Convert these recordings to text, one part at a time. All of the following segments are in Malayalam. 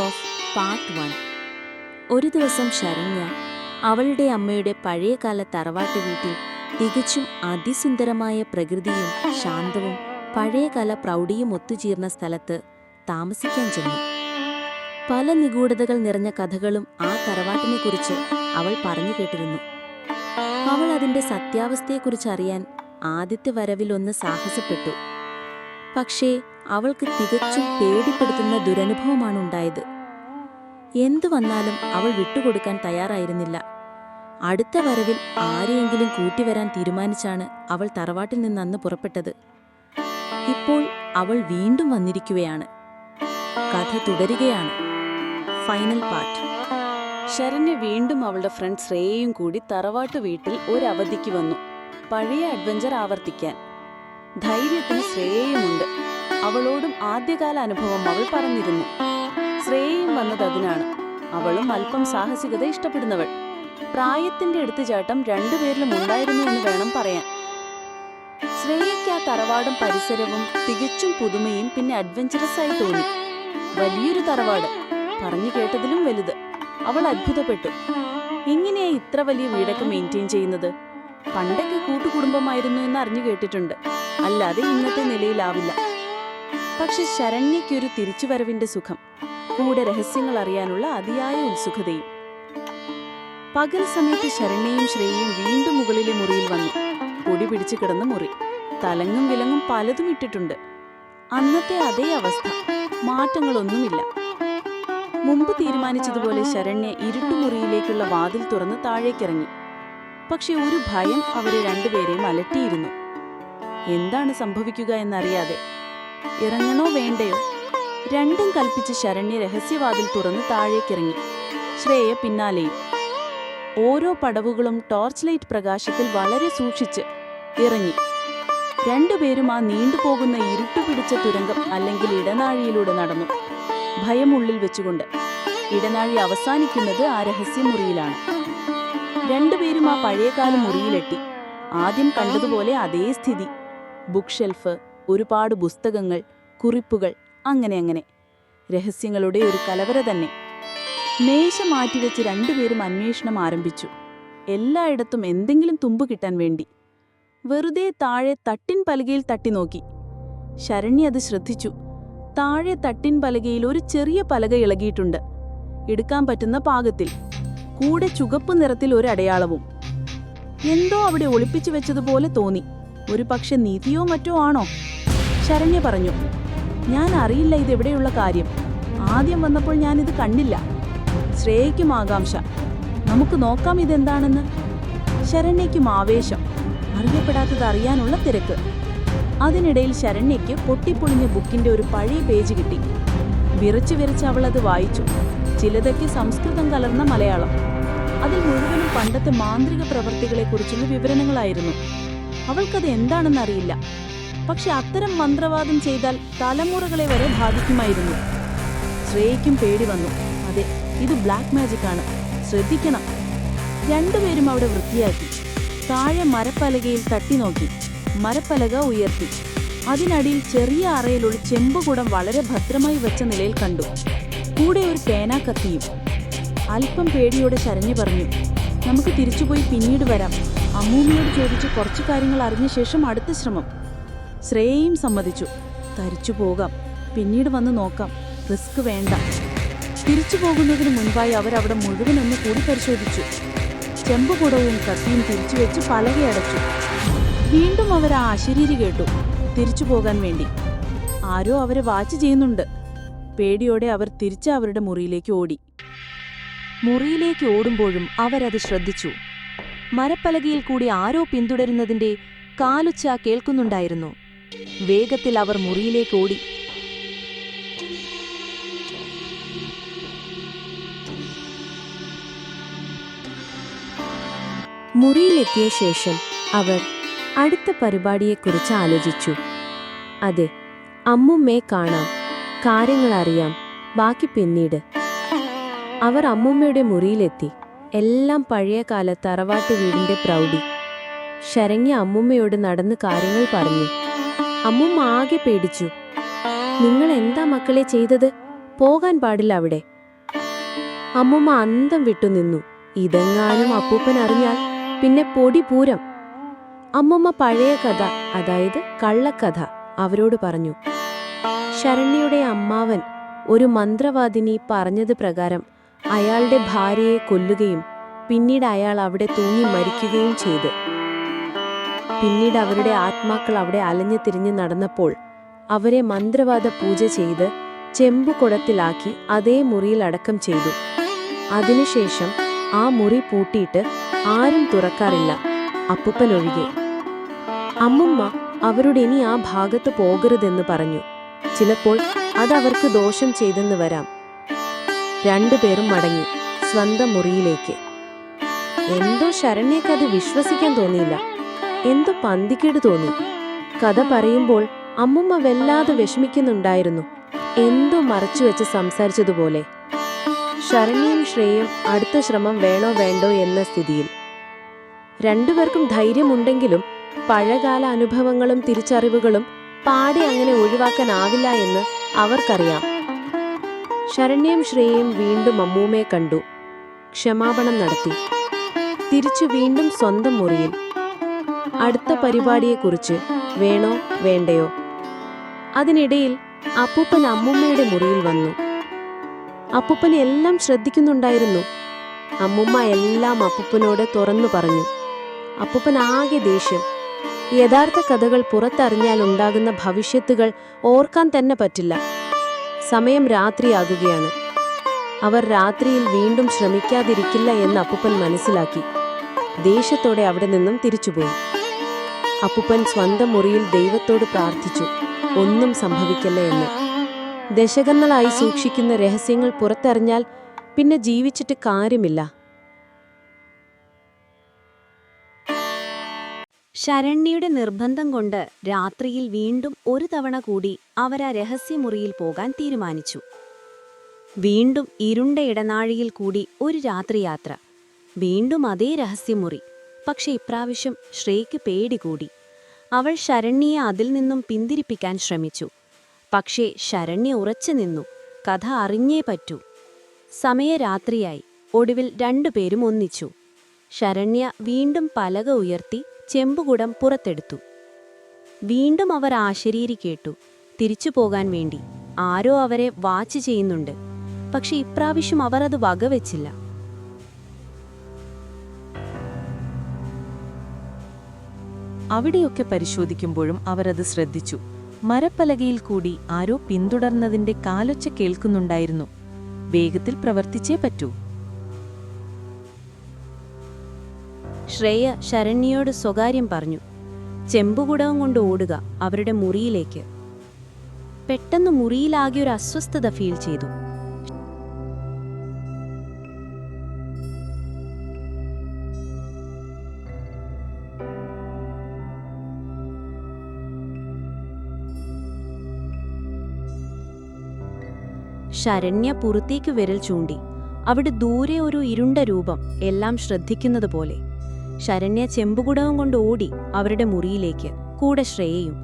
Of part 1. ഒരു ദിവസം ശരണ്യ അവളുടെ അമ്മയുടെ പഴയകാല തറവാട്ട് വീട്ടിൽ തികച്ചും അതിസുന്ദരമായ പ്രകൃതിയും ശാന്തവും പഴയകാല പ്രൗഢിയും ഒത്തുചേർന്ന സ്ഥലത്ത് താമസിക്കാൻ ചെന്നു. പല നിഗൂഢതകൾ നിറഞ്ഞ കഥകളും ആ തറവാട്ടിനെക്കുറിച്ച് അവൾ പറഞ്ഞു കേട്ടിരുന്നു. അവൾ അതിൻ്റെ സത്യാവസ്ഥയെക്കുറിച്ച് അറിയാൻ ആദ്യത്തെ വരവിലൊന്ന് സാഹസപ്പെട്ടു. പക്ഷേ അവൾക്ക് തികച്ചും പേടിപ്പെടുത്തുന്ന ദുരനുഭവമാണ് ഉണ്ടായത്. എന്തു വന്നാലും അവൾ വിട്ടുകൊടുക്കാൻ തയ്യാറായിരുന്നില്ല. അടുത്ത വരവിൽ ആരെയെങ്കിലും കൂട്ടിവരാൻ തീരുമാനിച്ചാണ് അവൾ തറവാട്ടിൽ നിന്ന് അന്ന് പുറപ്പെട്ടത്. ഇപ്പോൾ അവൾ വീണ്ടും വന്നിരിക്കുകയാണ്. കഥ തുടരുകയാണ്. Final part. ശരണ്യ വീണ്ടും അവളുടെ ഫ്രണ്ട് ശ്രേയയും കൂടി തറവാട്ട് വീട്ടിൽ ഒരവധിക്ക് വന്നു. പഴയ അഡ്വഞ്ചർ ആവർത്തിക്കാൻ. ധൈര്യത്തിന് ശ്രേയയുമുണ്ട്. അവളോടും ആദ്യകാല അനുഭവം അവൾ പറഞ്ഞിരുന്നു. ശ്രേയയും വന്നത് അതിനാണ്. അവളും അല്പം സാഹസികത ഇഷ്ടപ്പെടുന്നവൾ. പ്രായത്തിന്റെ എടുത്തുചാട്ടം രണ്ടുപേരിലും ഉണ്ടായിരുന്നു എന്ന് വേണം പറയാൻ. ശ്രേയയ്ക്ക് ആ തറവാടും പരിസരവും തികച്ചും പുതുമയും പിന്നെ അഡ്വഞ്ചറസ് ആയി തോന്നി. വലിയൊരു തറവാട്, പറഞ്ഞു കേട്ടതിലും വലുത്. അവൾ അത്ഭുതപ്പെട്ടു. എങ്ങനെയാ ഇത്ര വലിയ വീടൊക്കെ മെയിൻറ്റെയിൻ ചെയ്യുന്നത്? പണ്ടൊക്കെ കൂട്ടുകുടുംബമായിരുന്നു എന്ന് അറിഞ്ഞു കേട്ടിട്ടുണ്ട്, അല്ലാതെ ഇന്നത്തെ നിലയിലാവില്ല. പക്ഷെ ശരണ്യയ്ക്കൊരു തിരിച്ചുവരവിന്റെ സുഖം, കൂടെ രഹസ്യങ്ങൾ അറിയാനുള്ള അതിയായ ഉത്സുകതയും. പകൽ സമയത്ത് ശരണ്യയും ശ്രേയയും വീണ്ടും മുകളിലെ മുറിയിൽ വന്നു. പൊടി പിടിച്ചു കിടന്ന മുറി. തലങ്ങും വിലങ്ങും പലതും ഇട്ടിട്ടുണ്ട്. അന്നത്തെ അതേ അവസ്ഥ, മാറ്റങ്ങളൊന്നുമില്ല. മുമ്പ് തീരുമാനിച്ചതുപോലെ ശരണ്യ ഇരുട്ടുമുറിയിലേക്കുള്ള വാതിൽ തുറന്ന് താഴേക്കിറങ്ങി. പക്ഷെ ഒരു ഭയം അവരെ രണ്ടുപേരെയും അലട്ടിയിരുന്നു. എന്താണ് സംഭവിക്കുക എന്നറിയാതെ ഇറങ്ങണോ വേണ്ടയോ രണ്ടും കൽപ്പിച്ച് ശരണ്യ രഹസ്യവാതിൽ തുറന്ന് താഴേക്കിറങ്ങി. ശ്രേയ പിന്നാലെയും. ഓരോ പടവുകളും ടോർച്ച് ലൈറ്റ് പ്രകാശത്തിൽ വളരെ സൂക്ഷിച്ച് ഇറങ്ങി. രണ്ടുപേരും ആ നീണ്ടുപോകുന്ന ഇരുട്ടുപിടിച്ച തുരങ്കം അല്ലെങ്കിൽ ഇടനാഴിയിലൂടെ നടന്നു, ഭയം ഉള്ളിൽ വെച്ചുകൊണ്ട്. ഇടനാഴി അവസാനിക്കുന്നത് ആ രഹസ്യമുറിയിലാണ്. രണ്ടുപേരും ആ പഴയകാല മുറിയിലെത്തി. ആദ്യം കണ്ടതുപോലെ അതേ സ്ഥിതി. ബുക്ക് ഷെൽഫ്, ഒരുപാട് പുസ്തകങ്ങൾ, കുറിപ്പുകൾ, അങ്ങനെ അങ്ങനെ രഹസ്യങ്ങളുടെ ഒരു കലവറ തന്നെ. മേശ മാറ്റിവെച്ച് രണ്ടുപേരും അന്വേഷണം ആരംഭിച്ചു. എല്ലായിടത്തും എന്തെങ്കിലും തുമ്പ് കിട്ടാൻ വേണ്ടി. വെറുതെ താഴെ തട്ടിൻ പലകയിൽ തട്ടി നോക്കി. ശരണ്യ അത് ശ്രദ്ധിച്ചു. താഴെ തട്ടിൻ പലകയിൽ ഒരു ചെറിയ പലക ഇളകിയിട്ടുണ്ട്, എടുക്കാൻ പറ്റുന്ന പാകത്തിൽ. കൂടെ ചുവപ്പ് നിറത്തിൽ ഒരു അടയാളവും. എന്തോ അവിടെ ഒളിപ്പിച്ചു വെച്ചതുപോലെ തോന്നി. ഒരു പക്ഷെ നിധിയോ മറ്റോ ആണോ? ശരണ്യ പറഞ്ഞു, ഞാൻ അറിയില്ല ഇതെവിടെയുള്ള കാര്യം. ആദ്യം വന്നപ്പോൾ ഞാനിത് കണ്ടില്ല. ശ്രേയയ്ക്കും ആകാംക്ഷ, നമുക്ക് നോക്കാം ഇതെന്താണെന്ന്. ശരണ്യയ്ക്കും ആവേശം, അറിയപ്പെടാത്തത് അറിയാനുള്ള തിരക്ക്. അതിനിടയിൽ ശരണ്യയ്ക്ക് പൊട്ടിപ്പൊളിഞ്ഞ ബുക്കിന്റെ ഒരു പഴയ പേജ് കിട്ടി. വിറച്ചു വിറച്ച് അവൾ അത് വായിച്ചു. ചിലതൊക്കെ സംസ്കൃതം കലർന്ന മലയാളം. അതിൽ മുഴുവനും പണ്ടത്തെ മാന്ത്രിക പ്രവർത്തികളെക്കുറിച്ചുള്ള വിവരണങ്ങളായിരുന്നു. അവൾക്കത് എന്താണെന്നറിയില്ല. പക്ഷെ അത്തരം മന്ത്രവാദം ചെയ്താൽ തലമുറകളെ വരെ ബാധിക്കുമായിരുന്നു. ശ്രേയയ്ക്കും പേടി വന്നു. അതെ, ഇത് ബ്ലാക്ക് മാജിക് ആണ്, ശ്രദ്ധിക്കണം. രണ്ടുപേരും അവിടെ വൃത്തിയാക്കി. താഴെ മരപ്പലകയിൽ തട്ടി നോക്കി. മരപ്പലക ഉയർത്തി. അതിനടിയിൽ ചെറിയ അറയിലുള്ള ചെമ്പുകുടം വളരെ ഭദ്രമായി വെച്ച നിലയിൽ കണ്ടു. കൂടെ ഒരു പേനാക്കത്തിയും. അല്പം പേടിയോടെ ശരണ്യ പറഞ്ഞു, നമുക്ക് തിരിച്ചുപോയി പിന്നീട് വരാം. അമ്മൂമ്മയോട് ചോദിച്ച് കുറച്ചു കാര്യങ്ങൾ അറിഞ്ഞ ശേഷം അടുത്ത ശ്രമം. ശ്രേയയും സമ്മതിച്ചു. തരിച്ചു പോകാം, പിന്നീട് വന്ന് നോക്കാം, റിസ്ക് വേണ്ട. തിരിച്ചു പോകുന്നതിന് മുൻപായി അവരവിടെ മുഴുവനൊന്ന് കൂടി പരിശോധിച്ചു. ചെമ്പുകുടവും കത്തിയും തിരിച്ചു വെച്ച് പലകയടച്ചു. വീണ്ടും അവർ ആ അശരീരി കേട്ടു, തിരിച്ചു പോകാൻ വേണ്ടി. ആരോ അവരെ വാച്ച് ചെയ്യുന്നുണ്ട്. പേടിയോടെ അവർ തിരിച്ച് അവരുടെ മുറിയിലേക്ക് ഓടി. മുറിയിലേക്ക് ഓടുമ്പോഴും അവരത് ശ്രദ്ധിച്ചു. മരപ്പലകയിൽ കൂടി ആരോ പിന്തുടരുന്നതിന്റെ കാലുച്ച കേൾക്കുന്നുണ്ടായിരുന്നു. വേഗത്തിൽ അവർ മുറിയിലേക്ക് ഓടി. മുറിയിലെത്തിയ ശേഷം അവർ അടുത്ത പരിപാടിയെക്കുറിച്ച് ആലോചിച്ചു. അതെ, അമ്മുമ്മയെ കാണാം, കാര്യങ്ങൾ അറിയാം, ബാക്കി പിന്നീട്. അവർ അമ്മുമ്മയുടെ മുറിയിലെത്തി. എല്ലാം പഴയകാല തറവാട്ട് വീടിന്റെ പ്രൗഢി. ശരണ്യ അമ്മുമ്മയോട് നടന്ന് കാര്യങ്ങൾ പറഞ്ഞു. അമ്മുമ്മ ആകെ പേടിച്ചു. നിങ്ങൾ എന്താ മക്കളെ ചെയ്തത്? പോകാൻ പാടില്ല അവിടെ. അമ്മുമ്മ അന്തം വിട്ടുനിന്നു. ഇതെങ്ങാനും അപ്പൂപ്പൻ അറിഞ്ഞാൽ പിന്നെ പൊടി പൂരം. അമ്മുമ്മ പഴയ കഥ, അതായത് കള്ളക്കഥ അവരോട് പറഞ്ഞു. ശരണ്യയുടെ അമ്മാവൻ, ഒരു മന്ത്രവാദിനി പറഞ്ഞത് പ്രകാരം അയാളുടെ ഭാര്യയെ കൊല്ലുകയും പിന്നീട് അയാൾ അവിടെ തൂങ്ങി മരിക്കുകയും ചെയ്ത്. പിന്നീട് അവരുടെ ആത്മാക്കൾ അവിടെ അലഞ്ഞു തിരിഞ്ഞ് നടന്നപ്പോൾ അവരെ മന്ത്രവാദ പൂജ ചെയ്ത് ചെമ്പുകുടത്തിലാക്കി അതേ മുറിയിൽ അടക്കം ചെയ്തു. അതിനുശേഷം ആ മുറി പൂട്ടിയിട്ട് ആരും തുറക്കാറില്ല, അപ്പൂപ്പനൊഴികെ. അമ്മുമ്മ അവരോട് ഇനി ആ ഭാഗത്ത് പോകരുതെന്ന് പറഞ്ഞു. ചിലപ്പോൾ അതവർക്ക് ദോഷം ചെയ്തെന്ന് വരാം. രണ്ടുപേരും മടങ്ങി സ്വന്തം മുറിയിലേക്ക്. എന്തോ ശരണ്യക്കത് വിശ്വസിക്കാൻ തോന്നിയില്ല. എന്തോ പന്തിക്കേട് തോന്നി. കഥ പറയുമ്പോൾ അമ്മുമ്മ വല്ലാതെ വിഷമിക്കുന്നുണ്ടായിരുന്നു. എന്തോ മറച്ചുവെച്ച് സംസാരിച്ചതുപോലെ. ശരണ്യയും ശ്രേയയും അടുത്ത ശ്രമം വേണോ വേണ്ടോ എന്ന സ്ഥിതിയിൽ. രണ്ടുപേർക്കും ധൈര്യമുണ്ടെങ്കിലും പഴയകാല അനുഭവങ്ങളും തിരിച്ചറിവുകളും പാടെ അങ്ങനെ ഒഴിവാക്കാനാവില്ല എന്ന് അവർക്കറിയാം. ശരണ്യയും ശ്രേയയും വീണ്ടും അമ്മൂമ്മയെ കണ്ടു. ക്ഷമാപണം നടത്തി. തിരിച്ചു വീണ്ടും സ്വന്തം മുറിയിൽ. അടുത്ത പരിപാടിയെക്കുറിച്ച് വേണോ വേണ്ടയോ. അതിനിടയിൽ അപ്പൂപ്പൻ അമ്മുമ്മയുടെ മുറിയിൽ വന്നു. അപ്പൂപ്പൻ എല്ലാം ശ്രദ്ധിക്കുന്നുണ്ടായിരുന്നു. അമ്മുമ്മ എല്ലാം അപ്പൂപ്പനോട് തുറന്നു പറഞ്ഞു. അപ്പൂപ്പൻ ആകെ ദേഷ്യം. യഥാർത്ഥ കഥകൾ പുറത്തറിഞ്ഞാൽ ഉണ്ടാകുന്ന ഭവിഷ്യത്തുകൾ ഓർക്കാൻ തന്നെ പറ്റില്ല. സമയം രാത്രിയാകുകയാണ്. അവർ രാത്രിയിൽ വീണ്ടും ശ്രമിക്കാതിരിക്കില്ല എന്ന് അപ്പൂപ്പൻ മനസ്സിലാക്കി. ദേഷ്യത്തോടെ അവിടെ നിന്നും തിരിച്ചുപോയി. അപ്പൂപ്പൻ സ്വന്തം മുറിയിൽ ദൈവത്തോട് പ്രാർത്ഥിച്ചു, ഒന്നും സംഭവിക്കല്ല എന്ന്. ദശകങ്ങളായി സൂക്ഷിക്കുന്ന രഹസ്യങ്ങൾ പുറത്തറിഞ്ഞാൽ പിന്നെ ജീവിച്ചിട്ട് കാര്യമില്ല. ശരണ്യയുടെ നിർബന്ധം കൊണ്ട് രാത്രിയിൽ വീണ്ടും ഒരു തവണ കൂടി അവരാ രഹസ്യമുറിയിൽ പോകാൻ തീരുമാനിച്ചു. വീണ്ടും ഇരുണ്ട ഇടനാഴിയിൽ കൂടി ഒരു രാത്രിയാത്ര. വീണ്ടും അതേ രഹസ്യമുറി. പക്ഷെ ഇപ്രാവശ്യം ശ്രേയ്ക്ക് പേടി കൂടി. അവൾ ശരണ്യയെ അതിൽ നിന്നും പിന്തിരിപ്പിക്കാൻ ശ്രമിച്ചു. പക്ഷേ ശരണ്യ ഉറച്ചു നിന്നു. കഥ അറിഞ്ഞേ പറ്റൂ. സമയരാത്രിയായി. ഒടുവിൽ രണ്ടുപേരും ഒന്നിച്ചു. ശരണ്യ വീണ്ടും പലക ഉയർത്തി ചെമ്പുകുടം പുറത്തെടുത്തു. വീണ്ടും അവർ ആശരീരി കേട്ടു. തിരിച്ചു പോകാൻ വേണ്ടി ആരോ അവരെ വാച്ച് ചെയ്യുന്നുണ്ട്. പക്ഷെ ഇപ്രാവശ്യം അവർ അത് വകവെച്ചില്ല. അവിടെയൊക്കെ പരിശോധിക്കുമ്പോഴും അവരത് ശ്രദ്ധിച്ചു. മരപ്പലകയിൽ കൂടി ആരോ പിന്തുടർന്നതിന്റെ കാലൊച്ച കേൾക്കുന്നുണ്ടായിരുന്നു. വേഗത്തിൽ പ്രവർത്തിച്ചേ പറ്റൂ. ശ്രേയ ശരണ്യയോട് സ്വകാര്യം പറഞ്ഞു. ചെമ്പുകുടവും കൊണ്ട് ഓടുക അവരുടെ മുറിയിലേക്ക്. പെട്ടെന്ന് മുറിയിലാകെ ഒരു അസ്വസ്ഥത ഫീൽ ചെയ്തു. ശരണ്യ പുറത്തേക്ക് വിരൽ ചൂണ്ടി. അവിടെ ദൂരെ ഒരു ഇരുണ്ട രൂപം എല്ലാം ശ്രദ്ധിക്കുന്നത് പോലെ. ശരണ്യ ചെമ്പുകുടവും കൊണ്ട് ഓടി അവരുടെ മുറിയിലേക്ക്, കൂടെ ശ്രേയയും.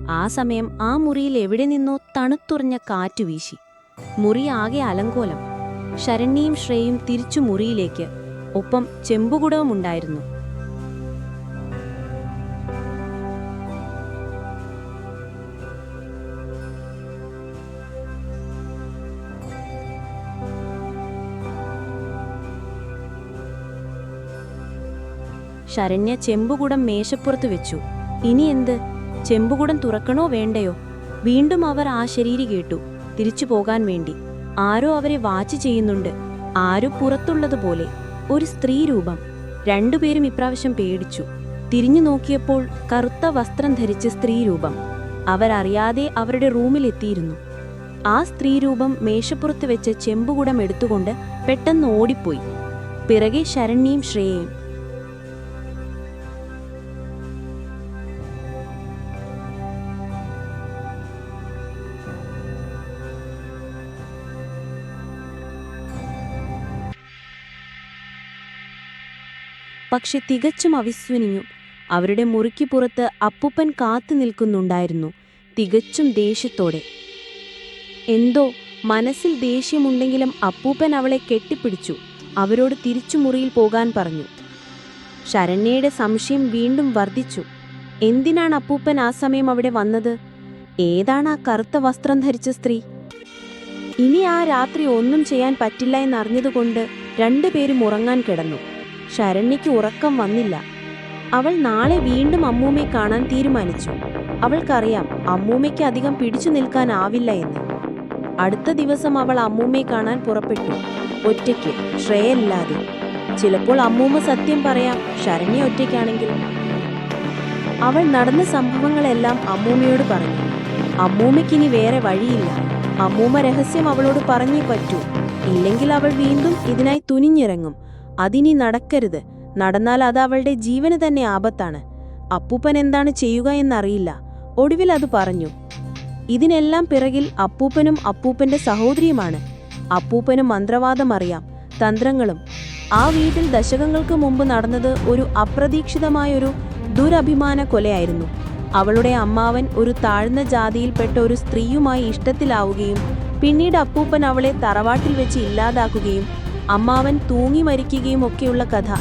ആ സമയം ആ മുറിയിൽ എവിടെ നിന്നോ തണുത്തുറഞ്ഞ കാറ്റു വീശി. മുറി ആകെ അലങ്കോലം. ശരണ്യയും ശ്രേയയും തിരിച്ചു മുറിയിലേക്ക്. ഒപ്പം ചെമ്പുകുടവും ഉണ്ടായിരുന്നു. ശരണ്യ ചെമ്പുകുടം മേശപ്പുറത്ത് വെച്ചു. ഇനി എന്ത്? ചെമ്പുകുടം തുറക്കണോ വേണ്ടയോ? വീണ്ടും അവർ ആ ശരീരി കേട്ടു. തിരിച്ചു പോകാൻ വേണ്ടി ആരോ അവരെ വാച്ച് ചെയ്യുന്നുണ്ട്. ആരോ പുറത്തുള്ളതുപോലെ ഒരു സ്ത്രീ രൂപം. രണ്ടുപേരും ഇപ്രാവശ്യം പേടിച്ചു. തിരിഞ്ഞു നോക്കിയപ്പോൾ കറുത്ത വസ്ത്രം ധരിച്ച സ്ത്രീ രൂപം. അവരറിയാതെ അവരുടെ റൂമിലെത്തിയിരുന്നു. ആ സ്ത്രീ രൂപം മേശപ്പുറത്ത് വെച്ച് ചെമ്പുകുടം എടുത്തുകൊണ്ട് പെട്ടെന്ന് ഓടിപ്പോയി. പിറകെ ശരണ്യയും ശ്രേയയും. പക്ഷെ തികച്ചും അവിസ്വനിഞ്ഞു. അവരുടെ മുറിക്ക് പുറത്ത് അപ്പൂപ്പൻ കാത്തു നിൽക്കുന്നുണ്ടായിരുന്നു, തികച്ചും ദേഷ്യത്തോടെ. എന്തോ മനസ്സിൽ ദേഷ്യമുണ്ടെങ്കിലും അപ്പൂപ്പൻ അവളെ കെട്ടിപ്പിടിച്ചു അവരോട് തിരിച്ചു മുറിയിൽ പോകാൻ പറഞ്ഞു. ശരണ്യയുടെ സംശയം വീണ്ടും വർദ്ധിച്ചു. എന്തിനാണ് അപ്പൂപ്പൻ ആ സമയം അവിടെ വന്നത്? ഏതാണ് ആ കറുത്ത വസ്ത്രം ധരിച്ച സ്ത്രീ? ഇനി ആ രാത്രി ഒന്നും ചെയ്യാൻ പറ്റില്ല എന്നറിഞ്ഞതുകൊണ്ട് രണ്ടുപേരും ഉറങ്ങാൻ കിടന്നു. ശരണ്യയ്ക്ക് ഉറക്കം വന്നില്ല. അവൾ നാളെ വീണ്ടും അമ്മൂമ്മയെ കാണാൻ തീരുമാനിച്ചു. അവൾക്കറിയാം അമ്മൂമ്മയ്ക്ക് അധികം പിടിച്ചു നിൽക്കാനാവില്ല എന്ന്. അടുത്ത ദിവസം അവൾ അമ്മൂമ്മയെ കാണാൻ പുറപ്പെട്ടു, ഒറ്റയ്ക്ക്, ശ്രേയല്ലാതെ. ചിലപ്പോൾ അമ്മൂമ്മ സത്യം പറയാം, ശരണ്യ ഒറ്റയ്ക്കാണെങ്കിൽ. അവൾ നടന്ന സംഭവങ്ങളെല്ലാം അമ്മൂമ്മയോട് പറഞ്ഞു. അമ്മൂമ്മയ്ക്കിനി വേറെ വഴിയില്ല. അമ്മൂമ്മ രഹസ്യം അവളോട് പറഞ്ഞേ പറ്റൂ. ഇല്ലെങ്കിൽ അവൾ വീണ്ടും ഇതിനായി തുനിഞ്ഞിറങ്ങും. അതിനി നടക്കരുത്. നടന്നാൽ അത് അവളുടെ ജീവന് തന്നെ ആപത്താണ്. അപ്പൂപ്പൻ എന്താണ് ചെയ്യുക എന്നറിയില്ല. ഒടുവിൽ അത് പറഞ്ഞു. ഇതിനെല്ലാം പിറകിൽ അപ്പൂപ്പനും അപ്പൂപ്പന്റെ സഹോദരിയുമാണ്. അപ്പൂപ്പനും മന്ത്രവാദം അറിയാം, തന്ത്രങ്ങളും. ആ വീട്ടിൽ ദശകങ്ങൾക്ക് മുമ്പ് നടന്നത് ഒരു അപ്രതീക്ഷിതമായൊരു ദുരഭിമാന കൊലയായിരുന്നു. അവളുടെ അമ്മാവൻ ഒരു താഴ്ന്ന ജാതിയിൽപ്പെട്ട ഒരു സ്ത്രീയുമായി ഇഷ്ടത്തിലാവുകയും പിന്നീട് അപ്പൂപ്പൻ അവളെ തറവാട്ടിൽ വെച്ച് ഇല്ലാതാക്കുകയും അമ്മാവൻ തൂങ്ങി മരിക്കുകയും ഒക്കെയുള്ള കഥ.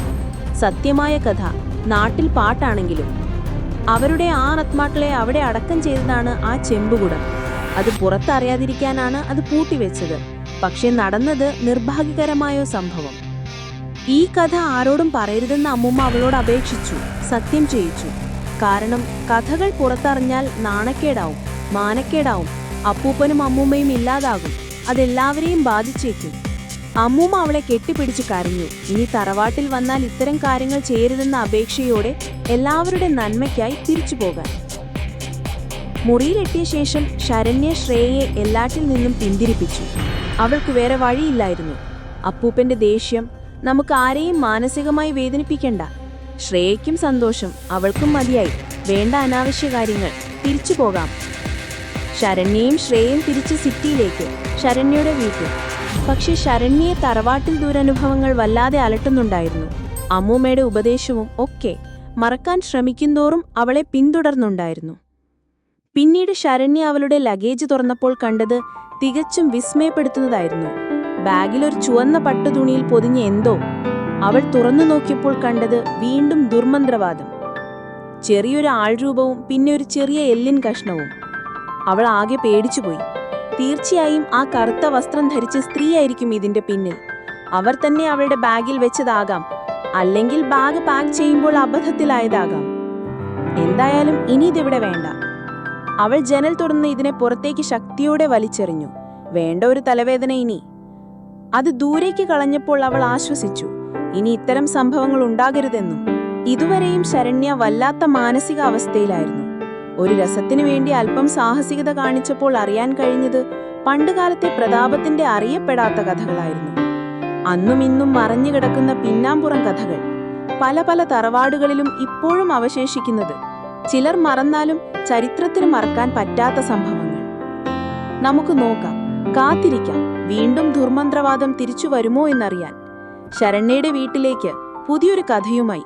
സത്യമായ കഥ. നാട്ടിൽ പാട്ടാണെങ്കിലും. അവരുടെ ആ ആത്മാക്കളെ അവിടെ അടക്കം ചെയ്തതാണ് ആ ചെമ്പുകുടം. അത് പുറത്തറിയാതിരിക്കാനാണ് അത് പൂട്ടിവെച്ചത്. പക്ഷെ നടന്നത് നിർഭാഗ്യകരമായ സംഭവം. ഈ കഥ ആരോടും പറയരുതെന്ന് അമ്മൂമ്മ അവളോട് അപേക്ഷിച്ചു, സത്യം ചെയ്യിച്ചു. കാരണം കഥകൾ പുറത്തറിഞ്ഞാൽ നാണക്കേടാവും, മാനക്കേടാവും. അപ്പൂപ്പനും അമ്മൂമ്മയും ഇല്ലാതാകും. അതെല്ലാവരെയും ബാധിച്ചേക്കും. അമ്മൂമ്മ അവളെ കെട്ടിപ്പിടിച്ച് കരഞ്ഞു. ഇനി തറവാട്ടിൽ വന്നാൽ ഇത്തരം കാര്യങ്ങൾ ചെയ്യരുതെന്ന അപേക്ഷയോടെ എല്ലാവരുടെ നന്മയ്ക്കായി തിരിച്ചു പോകാൻ. മുറിയിലെത്തിയ ശേഷം ശരണ്യ ശ്രേയയെ എല്ലാറ്റിൽ നിന്നും പിന്തിരിപ്പിച്ചു. അവൾക്ക് വേറെ വഴിയില്ലായിരുന്നു. അപ്പൂപ്പന്റെ ദേഷ്യം, നമുക്ക് ആരെയും മാനസികമായി വേദനിപ്പിക്കണ്ട. ശ്രേയയ്ക്കും സന്തോഷം, അവൾക്കും മതിയായി. വേണ്ട അനാവശ്യ കാര്യങ്ങൾ. തിരിച്ചു പോകാം. ശരണ്യയും ശ്രേയയും തിരിച്ച് സിറ്റിയിലേക്ക്, ശരണ്യയുടെ വീട്ടിൽ. പക്ഷെ ശരണ്യയെ തറവാട്ടിൽ ദുരനുഭവങ്ങൾ വല്ലാതെ അലട്ടുന്നുണ്ടായിരുന്നു. അമ്മൂമ്മയുടെ ഉപദേശവും ഒക്കെ മറക്കാൻ ശ്രമിക്കുന്തോറും അവളെ പിന്തുടർന്നുണ്ടായിരുന്നു. പിന്നീട് ശരണ്യ അവളുടെ ലഗേജ് തുറന്നപ്പോൾ കണ്ടത് തികച്ചും വിസ്മയപ്പെടുത്തുന്നതായിരുന്നു. ബാഗിലൊരു ചുവന്ന പട്ടുതുണിയിൽ പൊതിഞ്ഞ എന്തോ. അവൾ തുറന്നു നോക്കിയപ്പോൾ കണ്ടത് വീണ്ടും ദുർമന്ത്രവാദം. ചെറിയൊരു ആൾരൂപവും പിന്നെ ഒരു ചെറിയ എല്ലിൻ കഷ്ണവും. അവൾ ആകെ പേടിച്ചുപോയി. തീർച്ചയായും ആ കറുത്ത വസ്ത്രം ധരിച്ച സ്ത്രീയായിരിക്കും ഇതിന്റെ പിന്നിൽ. അവർ തന്നെ അവളുടെ ബാഗിൽ വെച്ചതാകാം, അല്ലെങ്കിൽ ബാഗ് പാക്ക് ചെയ്യുമ്പോൾ അബദ്ധത്തിലായതാകാം. എന്തായാലും ഇനി ഇതിവിടെ വേണ്ട. അവൾ ജനൽ തുറന്ന് ഇതിനെ പുറത്തേക്ക് ശക്തിയോടെ വലിച്ചെറിഞ്ഞു. വേണ്ട ഒരു തലവേദന ഇനി. അത് ദൂരേക്ക് കളഞ്ഞപ്പോൾ അവൾ ആശ്വസിച്ചു. ഇനി ഇത്തരം സംഭവങ്ങൾ ഉണ്ടാകരുതെന്നും. ഇതുവരെയും ശരണ്യ വല്ലാത്ത മാനസിക അവസ്ഥയിലായിരുന്നു. ഒരു രസത്തിനു വേണ്ടി അല്പം സാഹസികത കാണിച്ചപ്പോൾ അറിയാൻ കഴിഞ്ഞത് പണ്ടുകാലത്തെ പ്രതാപത്തിന്റെ അറിയപ്പെടാത്ത കഥകളായിരുന്നു. അന്നും ഇന്നും മറഞ്ഞു കിടക്കുന്ന പിന്നാമ്പുറം കഥകൾ. പല പല തറവാടുകളിലും ഇപ്പോഴും അവശേഷിക്കുന്നത്. ചിലർ മറന്നാലും ചരിത്രത്തിന് മറക്കാൻ പറ്റാത്ത സംഭവങ്ങൾ. നമുക്ക് നോക്കാം, കാത്തിരിക്കാം. വീണ്ടും ദുർമന്ത്രവാദം തിരിച്ചു വരുമോ എന്നറിയാൻ. ശരണ്യയുടെ വീട്ടിലേക്ക് പുതിയൊരു കഥയുമായി